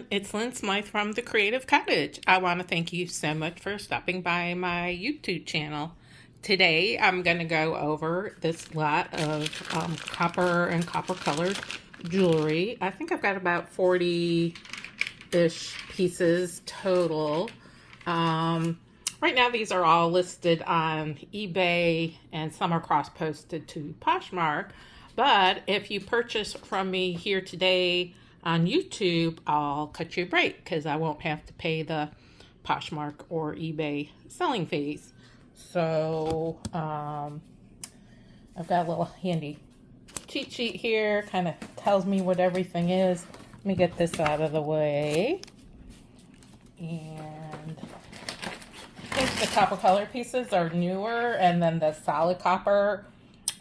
everyone, it's Lynn Smythe from the Creative Cottage. I want to thank you so much for stopping by my YouTube channel. Today I'm going to go over this lot of copper and copper colored jewelry. I think I've got about 40-ish pieces total. Right now these are all listed on eBay and some are cross-posted to Poshmark. But if you purchase from me here today on YouTube, I'll cut you a break because I won't have to pay the Poshmark or eBay selling fees. So I've got a little handy cheat sheet here, kind of tells me what everything is. Let me get this out of the way. And I think the copper color pieces are newer, and then the solid copper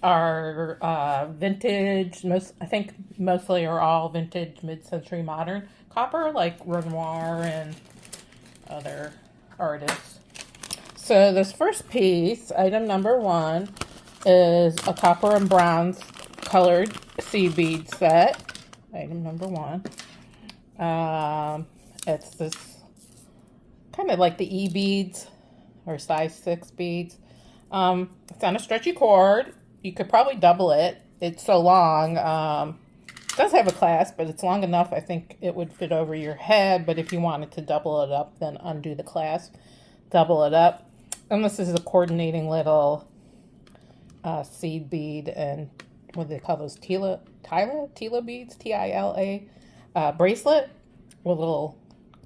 are vintage. I think mostly are all vintage mid-century modern copper, like Renoir and other artists. So this first piece, item number 1, is a copper and bronze colored seed bead set. Item number 1. It's this kind of like the E beads or size 6 beads. It's on a stretchy cord. You could probably double it. It's so long. It does have a clasp, but it's long enough. I think it would fit over your head. But if you wanted to double it up, then undo the clasp, double it up. And this is a coordinating little seed bead, and what do they call those? Tila beads, Tila, bracelet with a little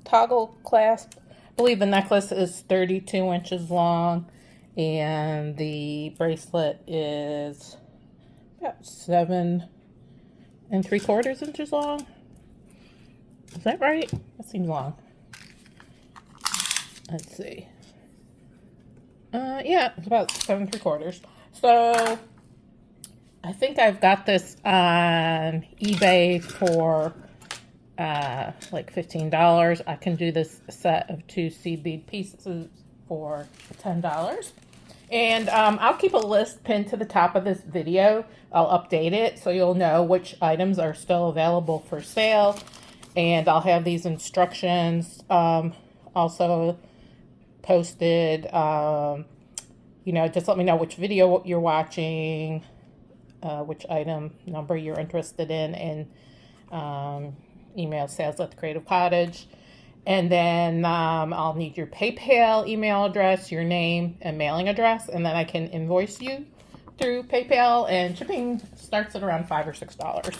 toggle clasp. I believe the necklace is 32 inches long. And the bracelet is about 7 3/4 inches long. Is that right? That seems long. Let's see. Yeah, it's about 7 3/4. So I think I've got this on eBay for like $15. I can do this set of 2 seed bead pieces for $10. And I'll keep a list pinned to the top of this video. I'll update it so you'll know which items are still available for sale. And I'll have these instructions also posted. Just let me know which video you're watching, which item number you're interested in, and email sales at the Creative Cottage. And then I'll need your PayPal email address, your name, and mailing address. And then I can invoice you through PayPal. And shipping starts at around $5 or $6.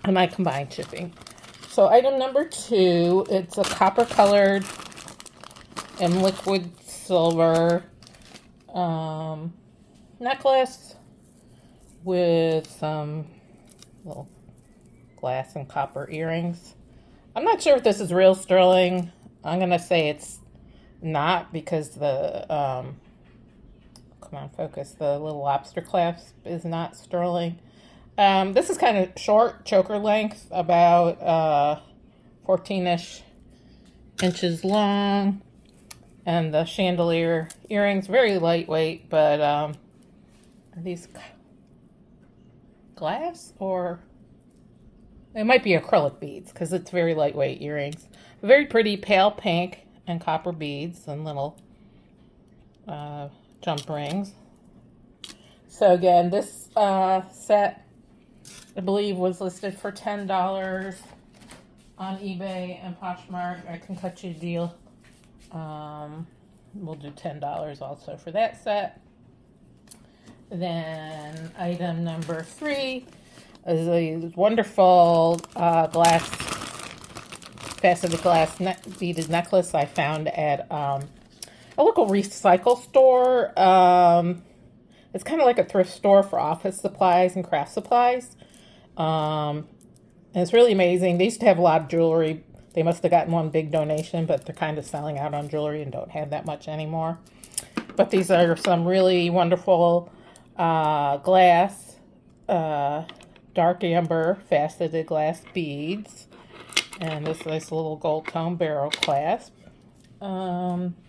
And I combine shipping. So item number 2, it's a copper colored and liquid silver necklace with some little glass and copper earrings. I'm not sure if this is real sterling. I'm going to say it's not because the, come on, focus, the little lobster clasp is not sterling. This is kind of short, choker length, about 14-ish inches long. And the chandelier earrings, very lightweight, but are these glass or... It might be acrylic beads because it's very lightweight earrings. Very pretty pale pink and copper beads and little jump rings. So again, this set, I believe, was listed for $10 on eBay and Poshmark. I can cut you a deal. We'll do $10 also for that set. Then item number 3 is a wonderful faceted glass beaded necklace I found at a local recycle store. It's kind of like a thrift store for office supplies and craft supplies. And it's really amazing. They used to have a lot of jewelry. They must have gotten one big donation, but they're kind of selling out on jewelry and don't have that much anymore. But these are some really wonderful glass dark amber faceted glass beads, and this nice little gold tone barrel clasp.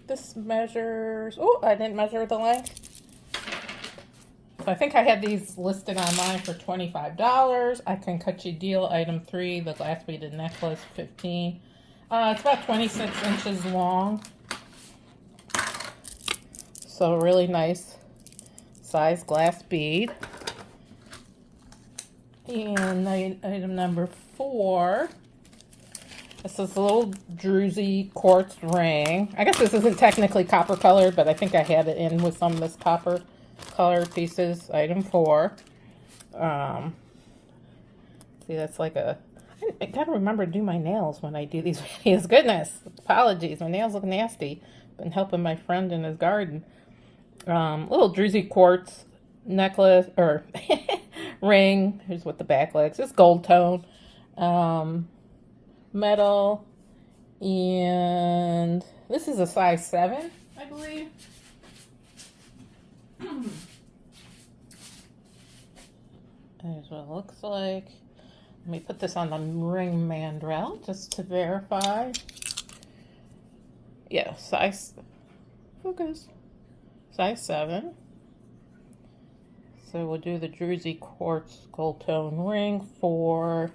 This measures, I didn't measure the length. So I think I had these listed online for $25. I can cut you a deal. Item 3, the glass beaded necklace, $15. It's about 26 inches long. So really nice size glass bead. And item number 4. This is a little druzy quartz ring. I guess this isn't technically copper colored, but I think I had it in with some of this copper colored pieces. Item 4. See, that's like a... I gotta remember to do my nails when I do these videos. Goodness, apologies. My nails look nasty. Been helping my friend in his garden. Little druzy quartz necklace, or ring. Here's what the back looks. It's gold tone. Metal, and this is a size 7, I believe. Here's what it looks like. Let me put this on the ring mandrel just to verify. Yeah, size 7. So we'll do the druzy quartz gold tone ring for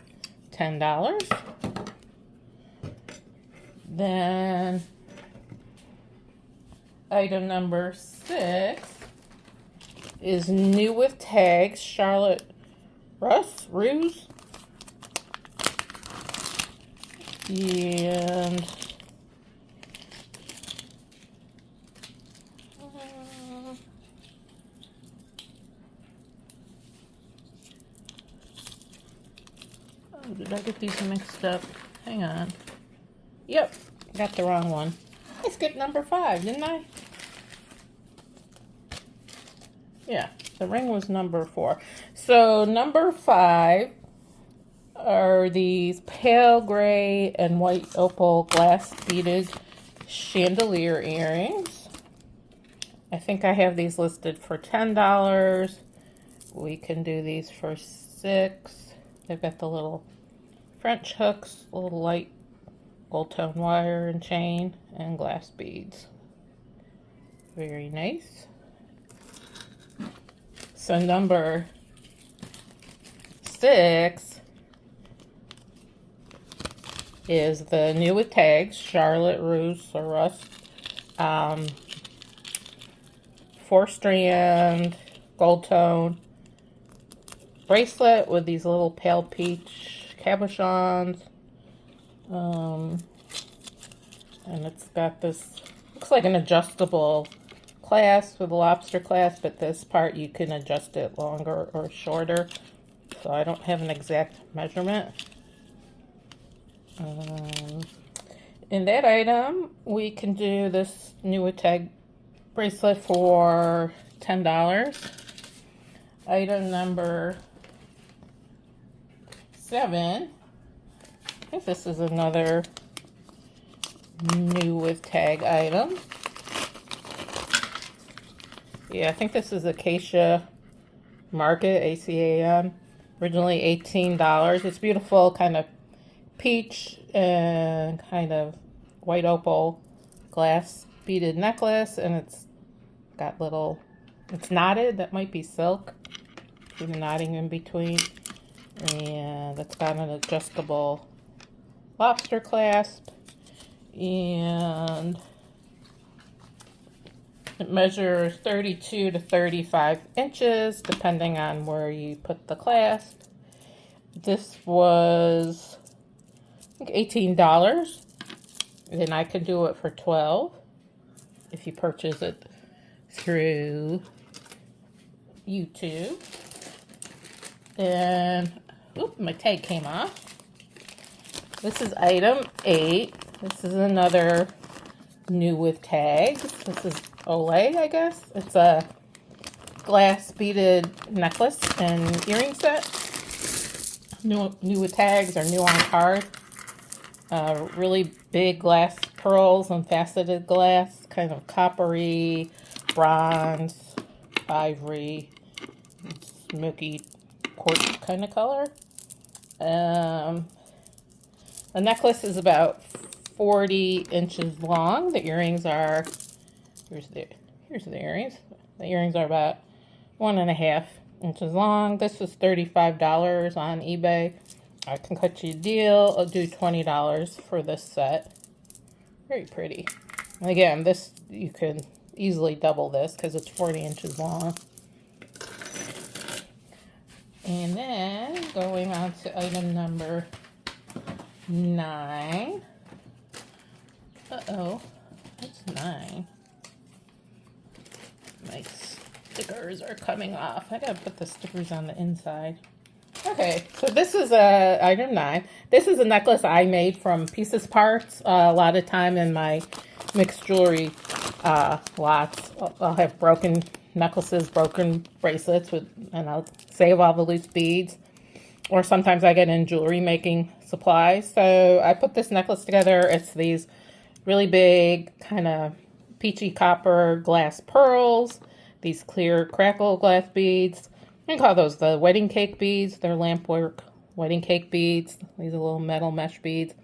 $10. Then item number 6 is new with tags, Charlotte Russe. And oh, did I get these mixed up? Hang on. Yep, got the wrong one. I skipped number 5, didn't I? Yeah, the ring was number 4. So number 5 are these pale gray and white opal glass beaded chandelier earrings. I think I have these listed for $10. We can do these for $6. They've got the little French hooks, little light gold tone wire and chain, and glass beads. Very nice. So number 6 is the new with tags, Charlotte Russe or Russe. 4-strand gold tone bracelet with these little pale peach cabochons. And it's got this, looks like an adjustable clasp with a lobster clasp, but this part you can adjust it longer or shorter. So I don't have an exact measurement. In that item, we can do this new with tag bracelet for $10. Item number 7. I think this is another new with tag item. Yeah, I think this is Acacia Market, ACAM. Originally $18. It's beautiful, kind of peach and kind of white opal glass beaded necklace, and it's got little, it's knotted. That might be silk. See the knotting in between. And it's got an adjustable lobster clasp, and it measures 32 to 35 inches depending on where you put the clasp. This was, I think, $18, and I could do it for $12 if you purchase it through YouTube. And oop, my tag came off. This is item 8. This is another new with tags. This is Olay, I guess. It's a glass beaded necklace and earring set. New with tags, or new on card. Really big glass pearls and faceted glass, kind of coppery, bronze, ivory, smoky quartz kind of color. The necklace is about 40 inches long. The earrings are, here's the earrings. The earrings are about 1.5 inches long. This was $35 on eBay. I can cut you a deal. I'll do $20 for this set. Very pretty. And again, this, you can easily double this because it's 40 inches long. And then going on to item number 9. Uh-oh, that's 9. My stickers are coming off. I gotta put the stickers on the inside. Okay, so this is item 9. This is a necklace I made from pieces parts. A lot of time in my mixed jewelry lots, I'll have broken necklaces, broken bracelets, and I'll save all the loose beads. Or sometimes I get in jewelry making supplies. So I put this necklace together. It's these really big kind of peachy copper glass pearls, these clear crackle glass beads. You can call those the wedding cake beads. They're lamp work wedding cake beads. These are little metal mesh beads.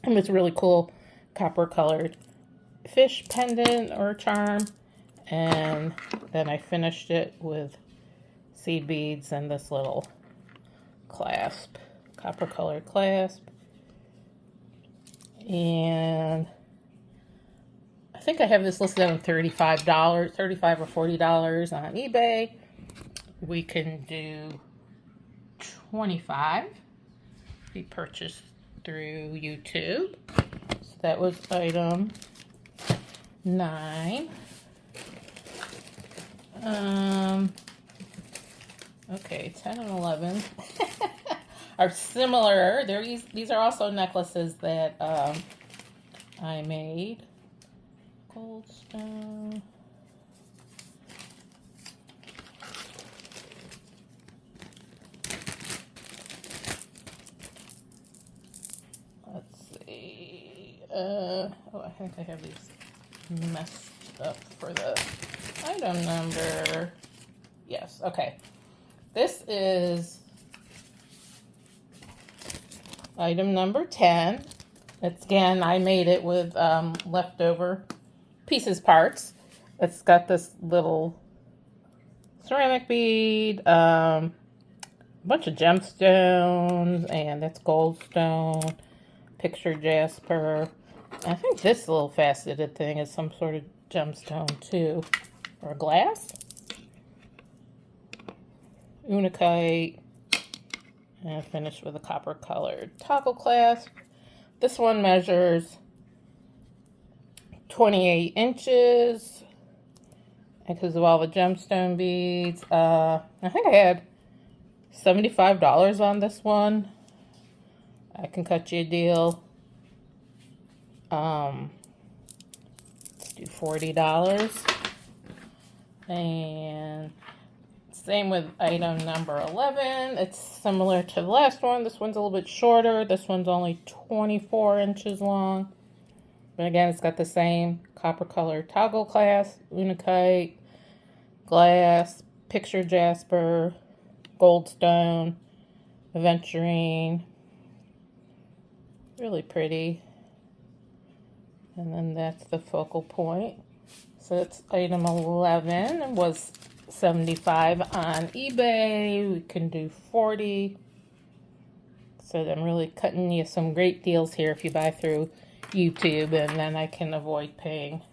And it's really cool copper colored fish pendant or charm. And then I finished it with seed beads and this little clasp, copper colored clasp. And I think I have this listed on $35 or $40 on eBay. We can do 25. We purchased through YouTube. So that was item 9. Okay, 10 and 11 are similar. These are also necklaces that I made. Goldstone. Let's see. Oh, I think I have these messed up for the item number. Yes, okay. This is item number 10. It's, again, I made it with leftover pieces parts. It's got this little ceramic bead, a bunch of gemstones, and that's goldstone, picture jasper. I think this little faceted thing is some sort of gemstone too, or glass. Unakite, and finished with a copper colored toggle clasp. This one measures 28 inches because of all the gemstone beads. I think I had $75 on this one. I can cut you a deal. Let's do $40. And same with item number 11. It's similar to the last one. This one's a little bit shorter. This one's only 24 inches long. But again, it's got the same copper colored toggle clasp, unakite, glass, picture jasper, goldstone, aventurine. Really pretty. And then that's the focal point. So it's item 11. It was $75 on eBay. We can do $40. So I'm really cutting you some great deals here if you buy through YouTube, and then I can avoid paying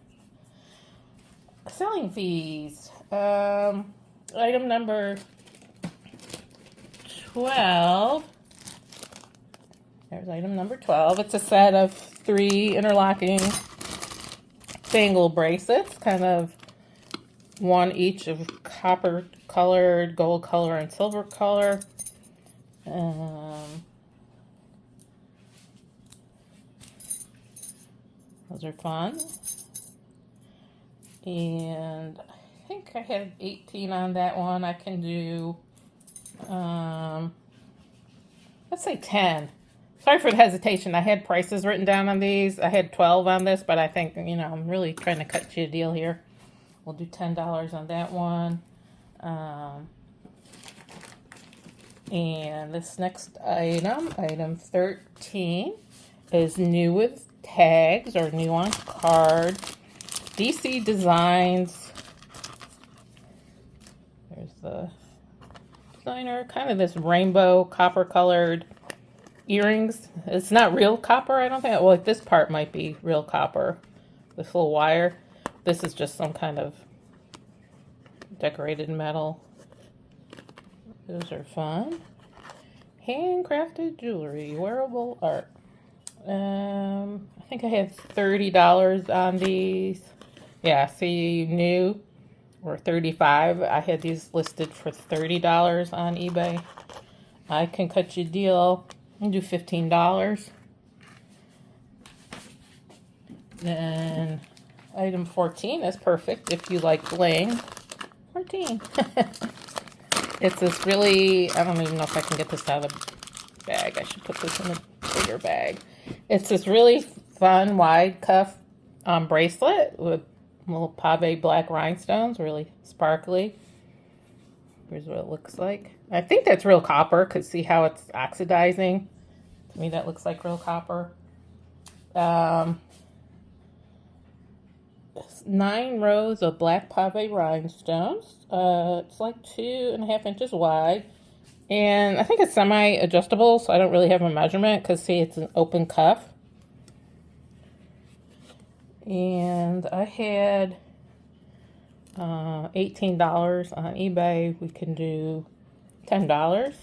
selling fees. Item number 12. There's item number 12. It's a set of 3 interlocking bangle bracelets, kind of one each of copper colored, gold color, and silver color. Those are fun. And I think I had 18 on that one. I can do, let's say 10. Sorry for the hesitation. I had prices written down on these. I had 12 on this, but I think, I'm really trying to cut you a deal here. We'll do $10 on that one. And this next item, item 13, is new with tags or new on card. DC Designs. There's the designer, kind of this rainbow copper colored earrings. It's not real copper, I don't think. Well, like this part might be real copper. This little wire. This is just some kind of decorated metal. Those are fun. Handcrafted jewelry, wearable art. I think I had $30 on these. Yeah, see, new or $35. I had these listed for $30 on eBay. I can cut you a deal and do $15. Then item 14 is perfect if you like bling. 14. It's this really, I don't even know if I can get this out of the bag. I should put this in a bigger bag. It's this really fun wide cuff bracelet with little pave black rhinestones, really sparkly. Here's what it looks like. I think that's real copper, because see how it's oxidizing? To me, that looks like real copper. 9 rows of black pave rhinestones. It's like 2.5 inches wide. And I think it's semi-adjustable, so I don't really have a measurement, because see, it's an open cuff. And I had $18 on eBay. We can do $10.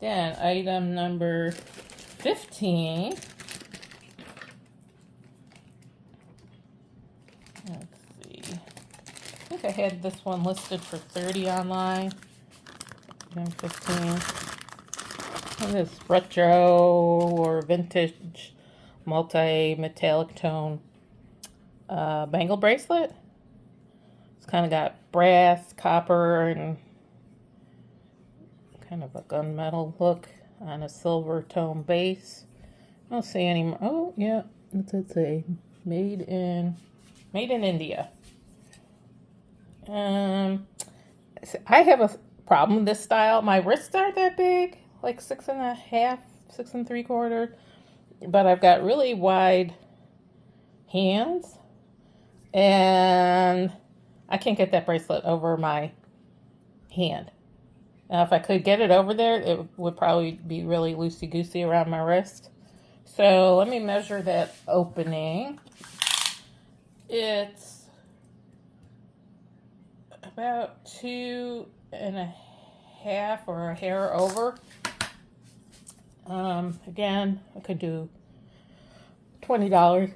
Then item number 15. Let's see. I think I had this one listed for $30 online. Item 15. And this retro or vintage multi-metallic tone bangle bracelet. It's kind of got brass, copper, and kind of a gunmetal look on a silver tone base. I don't see any more. Oh, yeah, what's it say? Made in India. I have a problem with this style. My wrists aren't that big, like 6.5, 6 3/4. But I've got really wide hands, and I can't get that bracelet over my hand. Now, if I could get it over there, it would probably be really loosey-goosey around my wrist. So let me measure that opening. It's about 2.5 or a hair over. Again, I could do $20.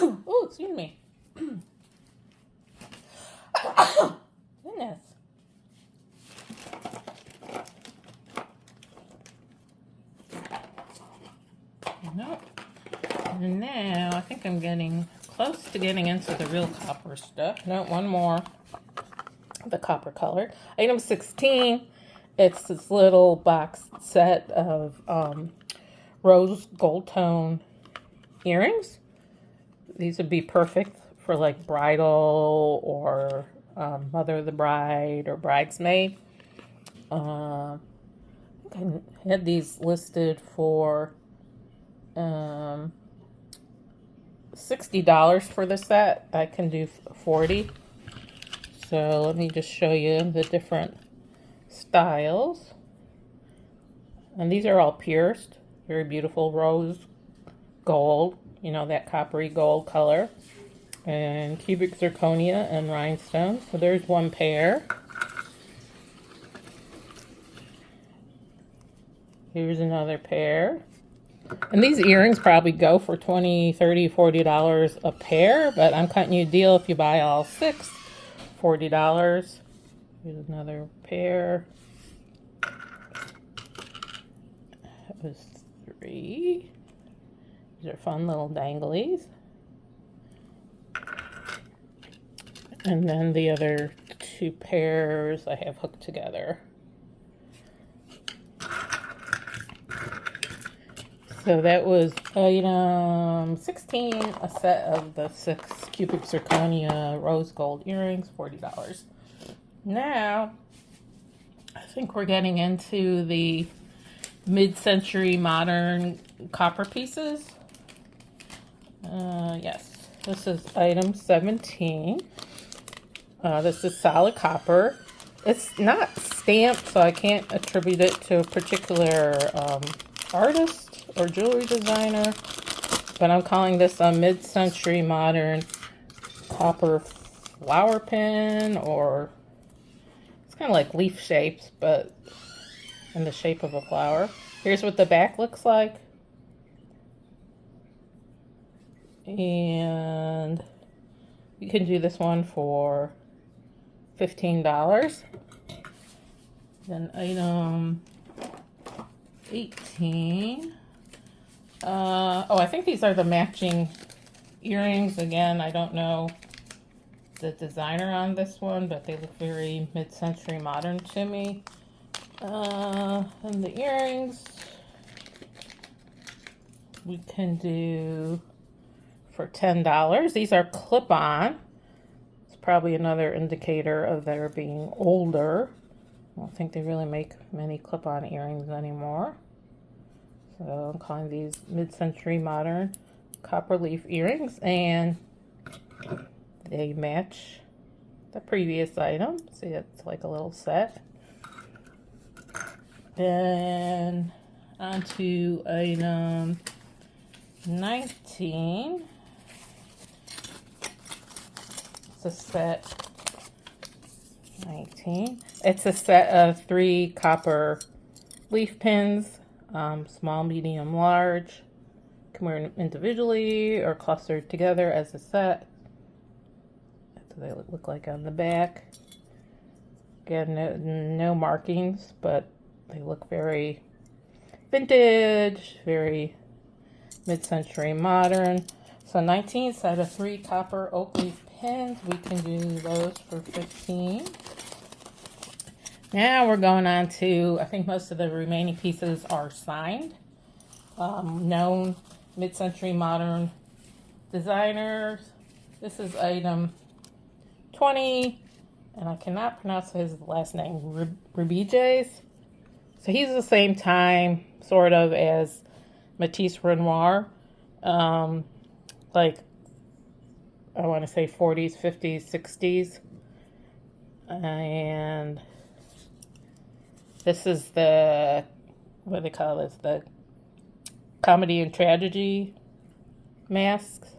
Oh, excuse me. Goodness. Nope. And now I think I'm getting close to getting into the real copper stuff. No, one more. The copper color. Item 16. It's this little box set of rose gold tone earrings. These would be perfect for like bridal or mother of the bride or bridesmaid. I think I had these listed for $60 for the set. I can do $40. So let me just show you the different styles. And these are all pierced. Very beautiful rose gold. You know, that coppery gold color. And cubic zirconia and rhinestones. So there's one pair. Here's another pair. And these earrings probably go for $20, $30, $40 a pair. But I'm cutting you a deal if you buy all 6. $40. Here's another pair. That was 3. These are fun little danglies. And then the other 2 pairs I have hooked together. So that was item 16, a set of the 6 cubic zirconia rose gold earrings, $40. Now, I think we're getting into the mid-century modern copper pieces. Yes, this is item 17. This is solid copper. It's not stamped, so I can't attribute it to a particular artist or jewelry designer. But I'm calling this a mid-century modern copper flower pin, or it's kind of like leaf shapes, but in the shape of a flower. Here's what the back looks like. And you can do this one for $15. Then item 18. Oh, I think these are the matching earrings. Again, I don't know the designer on this one, but they look very mid-century modern to me. And the earrings we can do for $10. These are clip-on. It's probably another indicator of their being older. I don't think they really make many clip-on earrings anymore. So I'm calling these mid-century modern copper leaf earrings, and they match the previous item. See, it's like a little set. Then on to item 19. It's a set 19. It's a set of 3 copper leaf pins, small, medium, large. Can wear individually or clustered together as a set. That's what they look like on the back. Again, no markings, but they look very vintage, very mid-century modern. So 19 set of 3 copper oak leaf pins. We can do those for $15. Now we're going on to, I think most of the remaining pieces are signed. Known mid-century modern designers. This is item 20, and I cannot pronounce his last name, Rubiges. So he's the same time, sort of, as Matisse Renoir. Like, I want to say 40s, 50s, 60s. And this is the, what do they call this? The comedy and tragedy masks.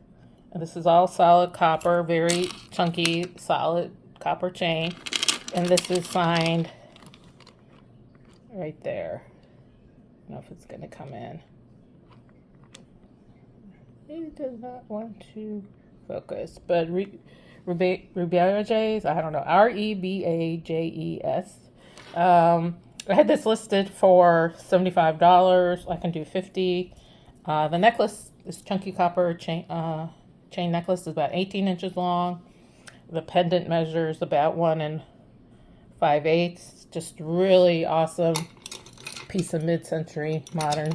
And this is all solid copper, very chunky, solid copper chain. And this is signed right there. I don't know if it's going to come in. It does not want to focus, but Rubiges, I don't know, Rebajes. I had this listed for $75. I can do $50. The necklace, this chunky copper chain necklace, is about 18 inches long. The pendant measures about 1 5/8. Just really awesome piece of mid-century modern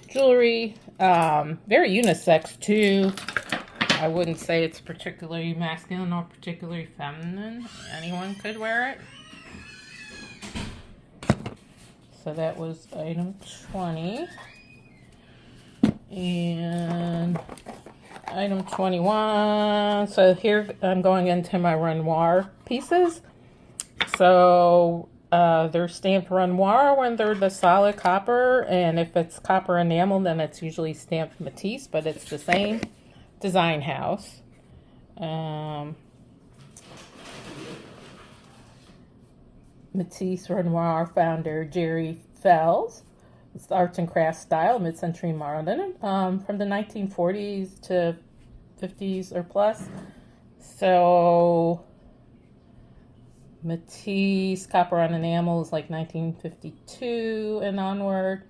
jewelry. Very unisex too. I wouldn't say it's particularly masculine or particularly feminine. Anyone could wear it. So that was item 20. And item 21. So here I'm going into my Renoir pieces. So they're stamped Renoir when they're the solid copper, and if it's copper enamel, then it's usually stamped Matisse, but it's the same design house. Matisse Renoir founder Jerry Fells. It's the arts and crafts style, mid-century modern, from the 1940s to 50s or plus. So Matisse copper on enamel is like 1952 and onward.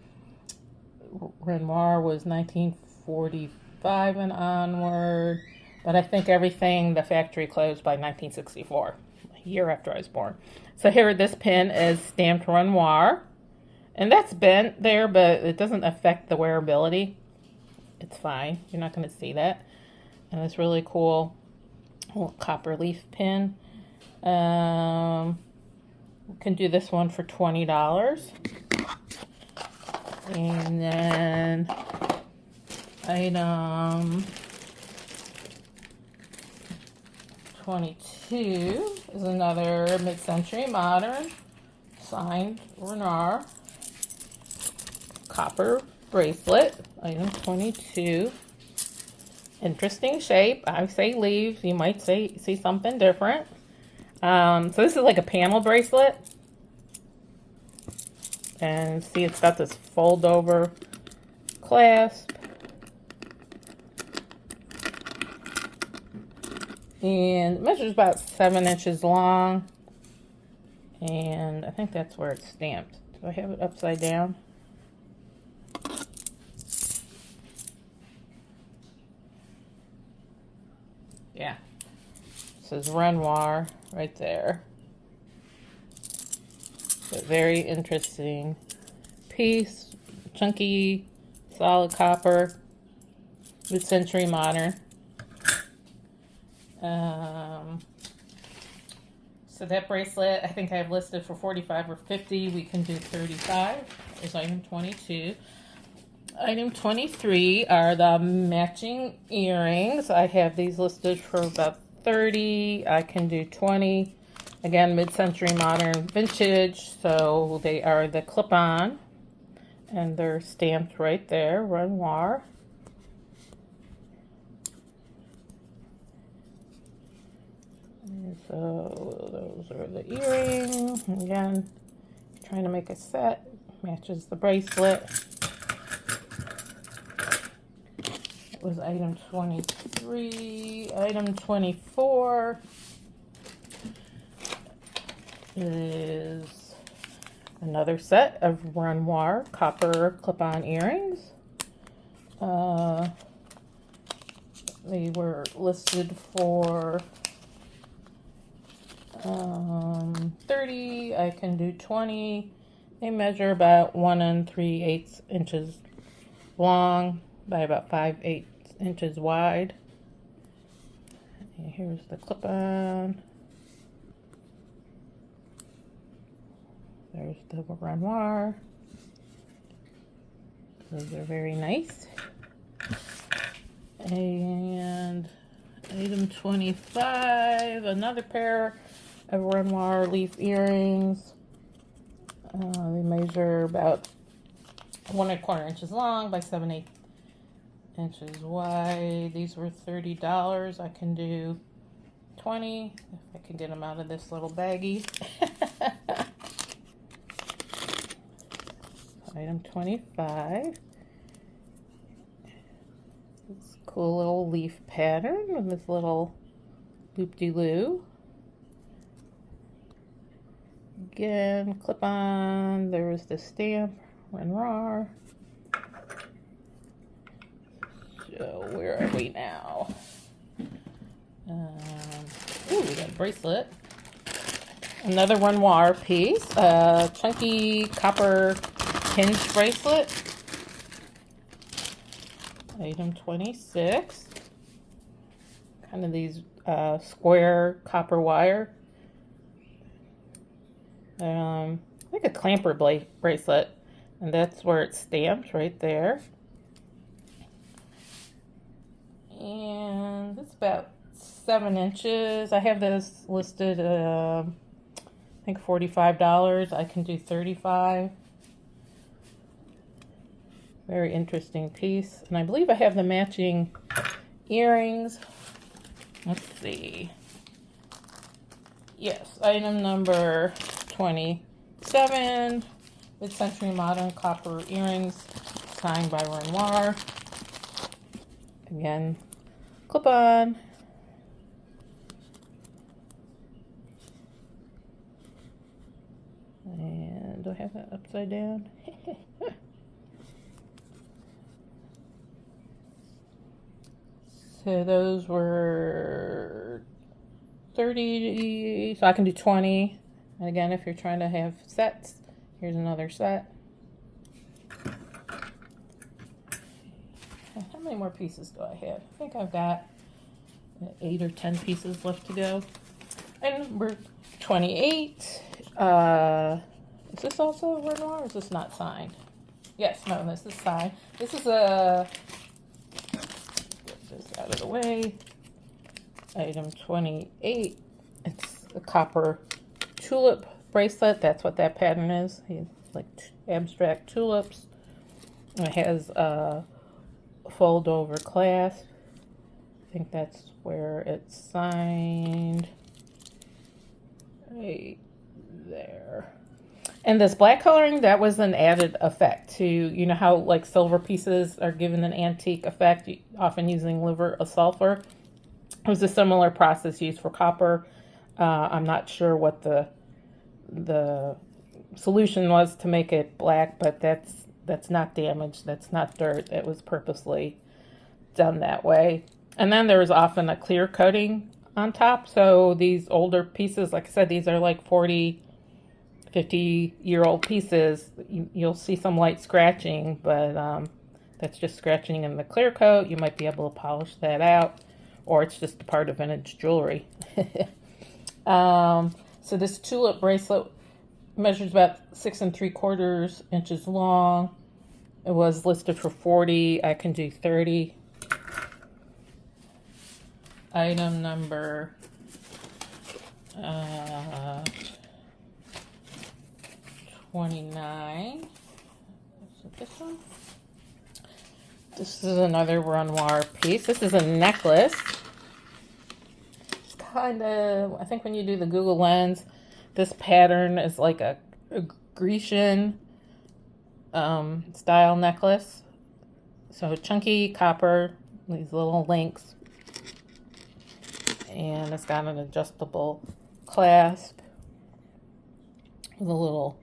Renoir was 1945 and onward. But I think everything, the factory closed by 1964, a year after I was born. So here, this pin is stamped Renoir. And that's bent there, but it doesn't affect the wearability. It's fine. You're not going to see that. And it's really cool little copper leaf pin. We can do this one for $20. And then item 22 is another mid-century modern signed Renoir copper bracelet. Item 22. Interesting shape. I say leaves. You might see something different. So this is like a panel bracelet. And see, it's got this fold over clasp. And it measures about 7 inches long. And I think that's where it's stamped. Do I have it upside down? Yeah. It says Renoir right there. A very interesting piece. Chunky, solid copper, mid-century modern. So that bracelet, I think I have listed for 45 or 50. We can do 35. Is item 22. Item 23 are the matching earrings. I have these listed for about 30. I can do 20. Again, mid-century modern vintage. So they are the clip-on. And they're stamped right there, Renoir. So those are the earrings. Again, trying to make a set. Matches the bracelet. It was item 23. Item 24 is another set of Renoir copper clip-on earrings. They were listed for 30. I can do 20. They measure about 1 3/8 inches long by about 5/8 inches wide. And here's the clip-on. There's the Renoir. Those are very nice. And item 25, another pair of Renoir leaf earrings. They measure about 1 1/4 inches long by 7/8 inches wide. These were $30. I can do 20 if I can get them out of this little baggie. Item 25. This cool little leaf pattern with this little loop-de-loo. Again, clip on. There's the stamp, Renoir. So where are we now? Ooh, we got a bracelet. Another Renoir piece. Chunky copper hinge bracelet. Item 26. Kind of these square copper wire. Like a clamper bracelet. And that's where it's stamped right there. And it's about 7 inches. I have this listed, I think $45. I can do 35. Very interesting piece. And I believe I have the matching earrings. Let's see. Yes, item number 27. Mid-century modern copper earrings signed by Renoir. Again, clip-on. And do I have that upside down? So those were 30, so I can do 20. And again, if you're trying to have sets, here's another set. How many more pieces do I have? I think I've got 8 or 10 pieces left to go. And number 28. Is this also Renoir or is this not signed? Yes, no, this is signed. This is a... Get this out of the way. Item 28, it's a copper tulip bracelet. That's what that pattern is. Like abstract tulips. It has a fold over clasp. I think that's where it's signed. Right there. And this black coloring, that was an added effect to, you know how like silver pieces are given an antique effect, often using liver of sulfur. It was a similar process used for copper. I'm not sure what the solution was to make it black, but that's not damage, that's not dirt. It was purposely done that way. And then there's often a clear coating on top. So these older pieces, like I said, these are like 40, 50-year-old pieces. You'll see some light scratching, but that's just scratching in the clear coat. You might be able to polish that out, or it's just a part of vintage jewelry. So this tulip bracelet measures about 6 3/4 inches long. It was listed for $40. I can do $30. Item number 29. Is it this one? This is another Renoir piece. This is a necklace. It's kind of, I think when you do the Google Lens, this pattern is like a Grecian style necklace. So chunky copper, these little links. And it's got an adjustable clasp with a little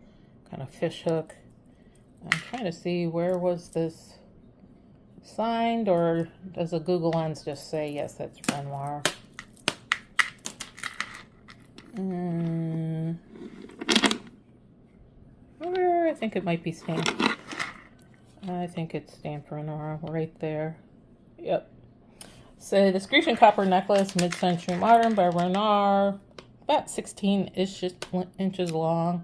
kind of fish hook. I'm trying to see, where was this signed, or does a Google Lens just say, yes, that's Renoir? Or I think it might be stamped. I think it's stamped Renoir right there. Yep. So this Grecian copper necklace, mid-century modern by Renoir, about 16 inches long.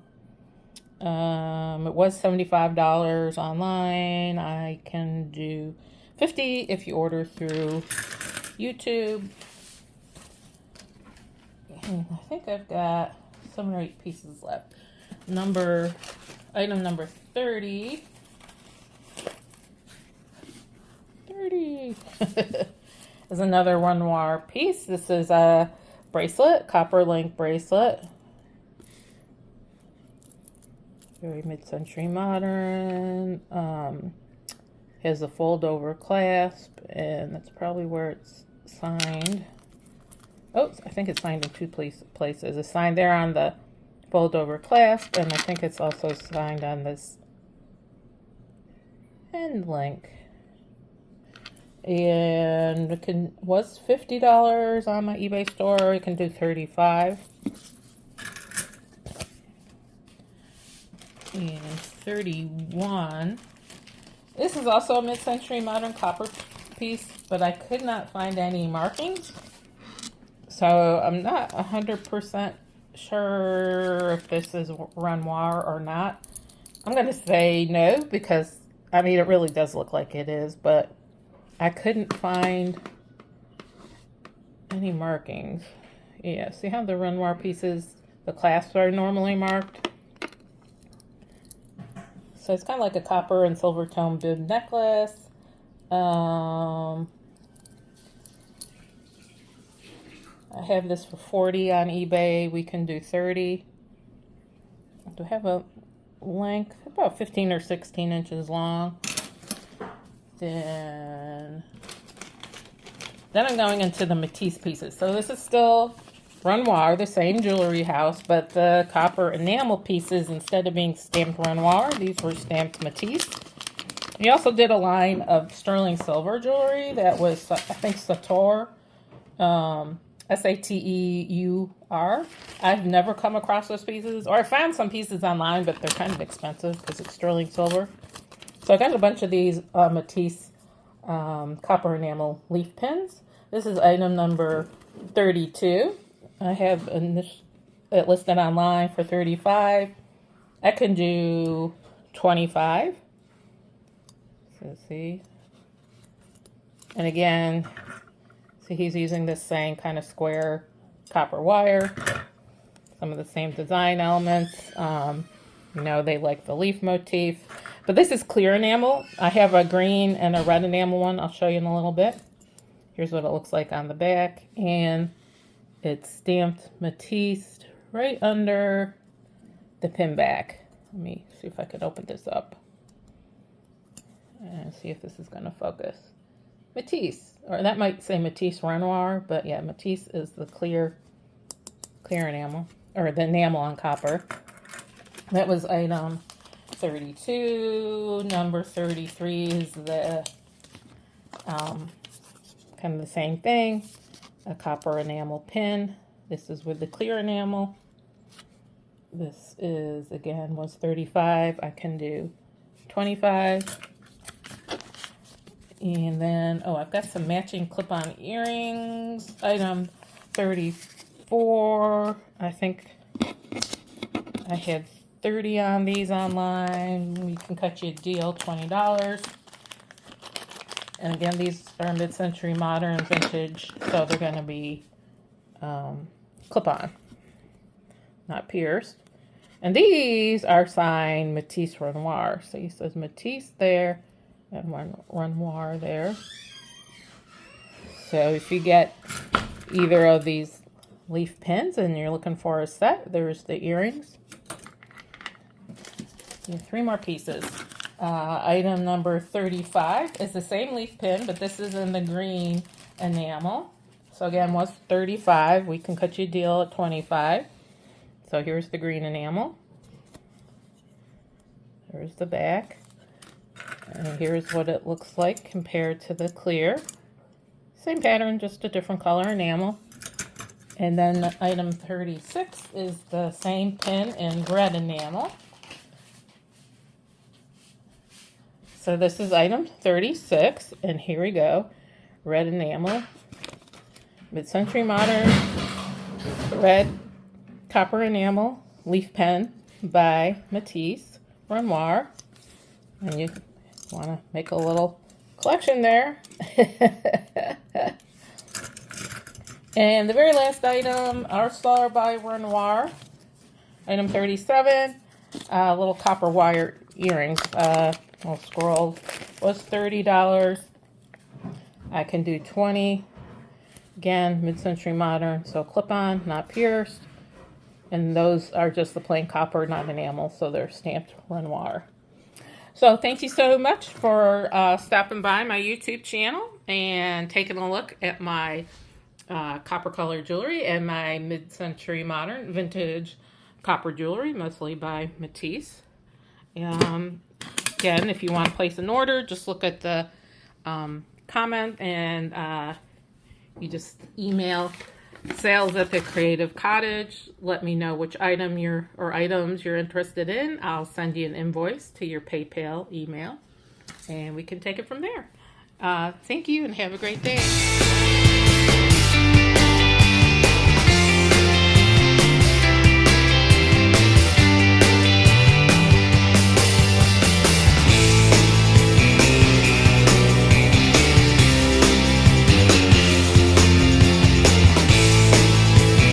It was $75 online. I can do $50 if you order through YouTube. And I think I've got 7 or 8 pieces left. Item number 30. 30. Is another Renoir piece. This is a bracelet, copper link bracelet. Very mid-century modern. Has a fold over clasp, and that's probably where it's signed. Oh, I think it's signed in 2 places. It's signed there on the fold over clasp, and I think it's also signed on this end link. And it was $50 on my eBay store. You can do $35. And 31. This is also a mid-century modern copper piece, but I could not find any markings. So I'm not 100% sure if this is Renoir or not. I'm going to say no, because, I mean, it really does look like it is, but I couldn't find any markings. Yeah, see how the Renoir pieces, the clasps are normally marked? So it's kind of like a copper and silver tone bib necklace. I have this for $40 on eBay. We can do $30. Do I have a length? About 15 or 16 inches long. Then I'm going into the Matisse pieces. So this is still Renoir, the same jewelry house, but the copper enamel pieces, instead of being stamped Renoir, these were stamped Matisse. We also did a line of sterling silver jewelry that was, I think, Sateur, Sateur. I've never come across those pieces, or I found some pieces online, but they're kind of expensive because it's sterling silver. So I got a bunch of these Matisse copper enamel leaf pins. This is item number 32. I have it listed online for $35. I can do $25. So see. And again, So he's using this same kind of square copper wire. Some of the same design elements. You know, they like the leaf motif. But this is clear enamel. I have a green and a red enamel one. I'll show you in a little bit. Here's what it looks like on the back. And it's stamped Matisse right under the pin back. Let me see if I can open this up. And see if this is going to focus. Matisse. Or that might say Matisse Renoir. But yeah, Matisse is the clear enamel. Or the enamel on copper. That was item 32. Number 33 is the kind of the same thing. A copper enamel pin. This is with the clear enamel. This is, again, was 35. I can do 25. And then, oh, I've got some matching clip-on earrings. Item 34. I think I had 30 on these online. We can cut you a deal, $20. And again, these are mid-century modern vintage, so they're going to be clip-on, not pierced. And these are signed Matisse Renoir. So he says Matisse there and Renoir there. So if you get either of these leaf pins and you're looking for a set, there's the earrings. You have 3 more pieces. Item number 35 is the same leaf pin, but this is in the green enamel. So again, was 35. We can cut you a deal at 25. So here's the green enamel. There's the back. And here's what it looks like compared to the clear. Same pattern, just a different color enamel. And then item 36 is the same pin in red enamel. So this is item 36, and here we go. Red enamel, mid-century modern, red copper enamel, leaf pen by Matisse Renoir. And you want to make a little collection there. And the very last item, Art Star by Renoir. Item 37, little copper wire earrings. Little scroll was $30. I can do 20. Again, mid-century modern, so clip-on, not pierced. And those are just the plain copper, not enamel, so they're stamped Renoir. So thank you so much for stopping by my YouTube channel and taking a look at my copper colored jewelry and my mid-century modern vintage copper jewelry, mostly by Matisse. Again, if you want to place an order, just look at the comment and you just email sales at the Creative Cottage. Let me know which item items you're interested in. I'll send you an invoice to your PayPal email, and we can take it from there. Thank you, and have a great day.